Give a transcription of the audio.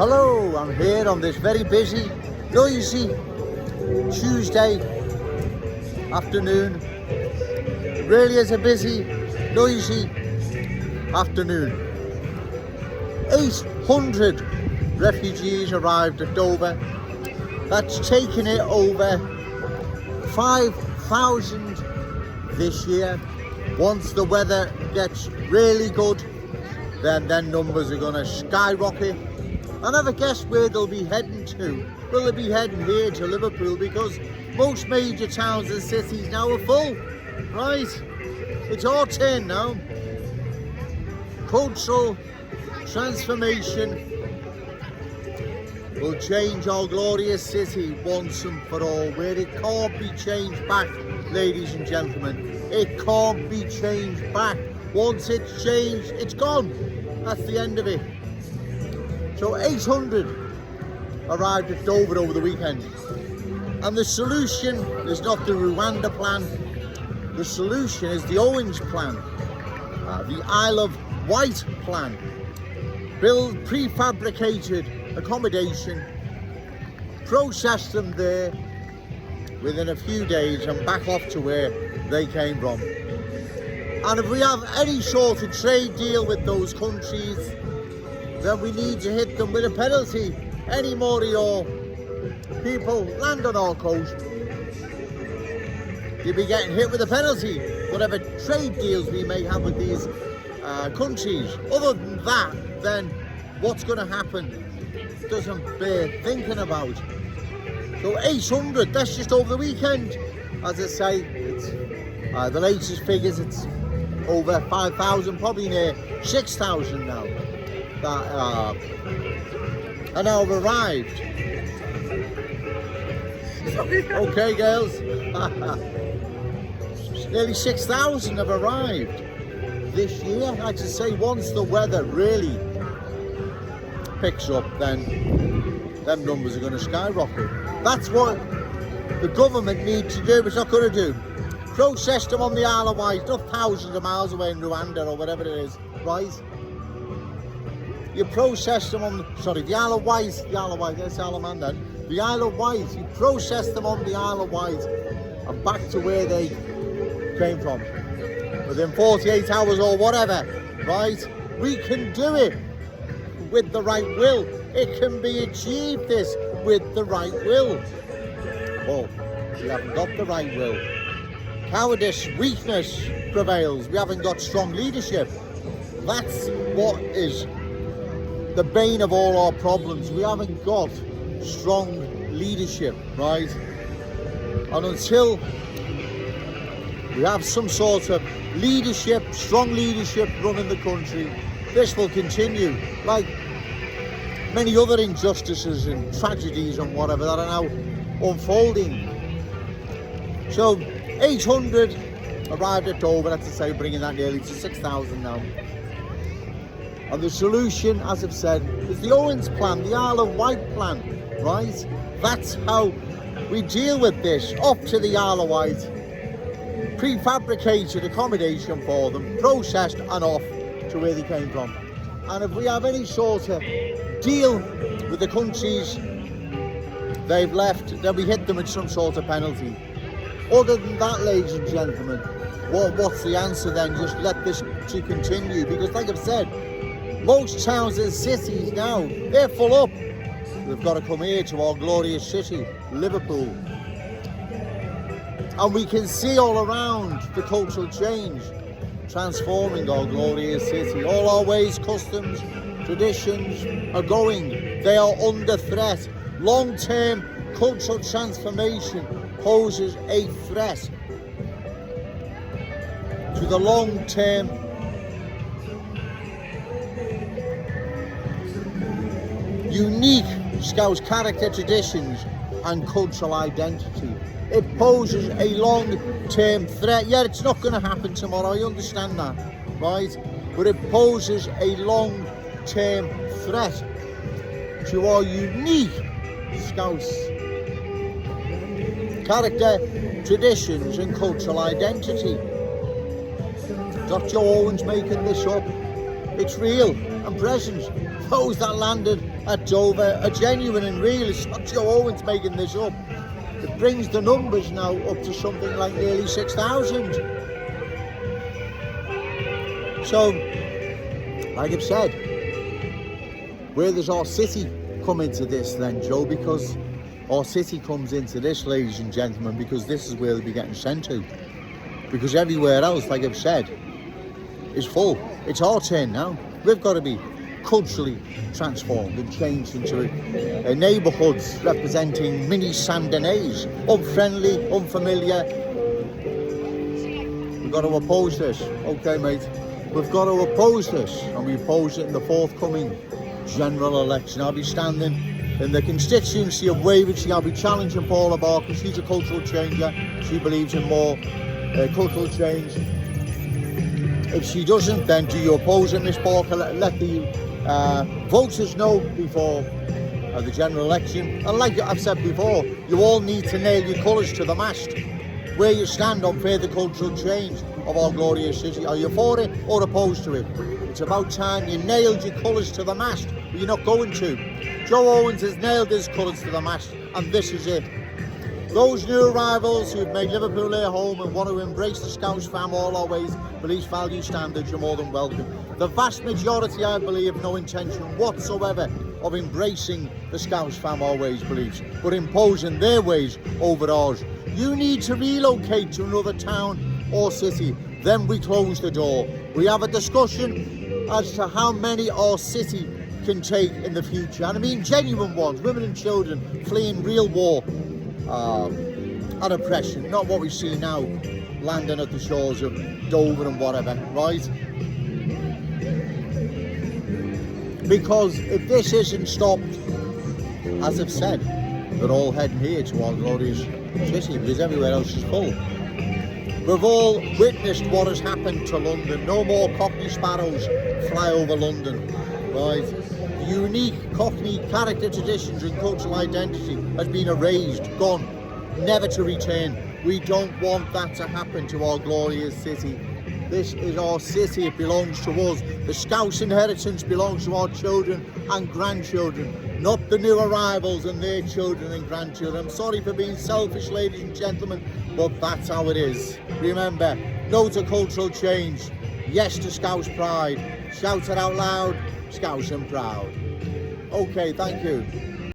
Hello, I'm here on this very busy, noisy Tuesday afternoon. It really is a busy, noisy afternoon. 800 refugees arrived at Dover. That's taken it over 5,000 this year. Once the weather gets really good, then numbers are going to skyrocket. I never guessed where they'll be heading to. Will they be heading here to Liverpool? Because most major towns and cities now are full, right? It's our turn now. Cultural transformation will change our glorious city once and for all, where it can't be changed back, ladies and gentlemen. It can't be changed back. Once it's changed, it's gone. That's the end of it. So 800 arrived at Dover over the weekend. And the solution is not the Rwanda plan. The solution is the Orange plan, the Isle of Wight plan. Build prefabricated accommodation, process them there within a few days and back off to where they came from. And if we have any sort of trade deal with those countries, then we need to hit them with a penalty. Any more of your people land on our coast, you'll be getting hit with a penalty. Whatever trade deals we may have with these countries. Other than that, then what's going to happen doesn't bear thinking about. So 800, that's just over the weekend. As I say, it's the latest figures, it's over 5,000, probably near 6,000 now. That are now arrived. Okay, girls. Nearly 6,000 have arrived this year. Like I say, once the weather really picks up, then them numbers are going to skyrocket. That's what the government needs to do. It's not going to do. Process them on the Isle of Wight, not thousands of miles away in Rwanda or whatever it is, right? You process them on, the Isle of Wight, that's Isle of Man then. The Isle of Wight, you process them on the Isle of Wight and back to where they came from. Within 48 hours or whatever, right? We can do it with the right will. It can be achieved, this, with the right will. Well, we haven't got the right will. Cowardice, weakness prevails. We haven't got strong leadership. That's what is the bane of all our problems. We haven't got strong leadership, right? And until we have some sort of leadership, strong leadership running the country, this will continue. Like many other injustices and tragedies and whatever that are now unfolding. So 800 arrived at Dover, that's to say, bringing that nearly to 6,000 now. And the solution, as I've said, is the Orange plan, the Isle of Wight plan, right? That's how we deal with this. Off to the Isle of Wight, prefabricated accommodation for them, processed and off to where they came from. And if we have any sort of deal with the countries they've left, then we hit them with some sort of penalty. Other than that, ladies and gentlemen, what's the answer then? Just let this to continue, because like I've said, most towns and cities now, they're full up. They've got to come here to our glorious city, Liverpool. And we can see all around the cultural change transforming our glorious city. All our ways, customs, traditions are going. They are under threat. Long-term cultural transformation poses a threat to the long-term unique Scouse character, traditions and cultural identity. It poses a long-term threat. Yeah, it's not going to happen tomorrow, I understand that, right? But it poses a long-term threat to our unique Scouse character, traditions and cultural identity. Not Joe Owens making this up. It's real and present. Those that landed at Dover are genuine and real. It's not Joe Owens making this up. It brings the numbers now up to something like nearly 6,000. So, like I've said, where does our city come into this then, Joe? Because our city comes into this, ladies and gentlemen, because this is where they'll be getting sent to. Because everywhere else, like I've said, is full. It's our turn now. We've got to be culturally transformed and changed into neighbourhoods representing mini Saint-Denis, unfriendly, unfamiliar. We've got to oppose this. Okay, mate. We've got to oppose this, and we oppose it in the forthcoming general election. I'll be standing in the constituency of Wavertree. I'll be challenging Paula Barker because she's a cultural changer. She believes in more cultural change. If she doesn't, then do you oppose it, Miss Barker? Let the voters know before the general election. And like I've said before, you all need to nail your colours to the mast. Where you stand on further cultural change of our glorious city. Are you for it or opposed to it? It's about time you nailed your colours to the mast, but you're not going to. Joe Owens has nailed his colours to the mast, and this is it. Those new arrivals who've made Liverpool their home and want to embrace the Scouse fam all our ways, beliefs, values, standards, you're more than welcome. The vast majority, I believe, have no intention whatsoever of embracing the Scouse fam our ways, beliefs, but imposing their ways over ours. You need to relocate to another town or city, then we close the door. We have a discussion as to how many our city can take in the future, and I mean genuine ones, women and children fleeing real war and oppression, not what we see now landing at the shores of Dover and whatever, right? Because if this isn't stopped, as I've said, they're all heading here to our glorious city because everywhere else is full. We've all witnessed what has happened to London. No more Cockney sparrows fly over London, right? The unique Cockney character, traditions and cultural identity has been erased, gone, never to return. We don't want that to happen to our glorious city. This is our city, it belongs to us. The Scouse inheritance belongs to our children and grandchildren, not the new arrivals and their children and grandchildren. I'm sorry for being selfish, ladies and gentlemen, but that's how it is. Remember, no to cultural change, yes to Scouse pride. Shout it out loud, Scouse and proud. Okay, thank you.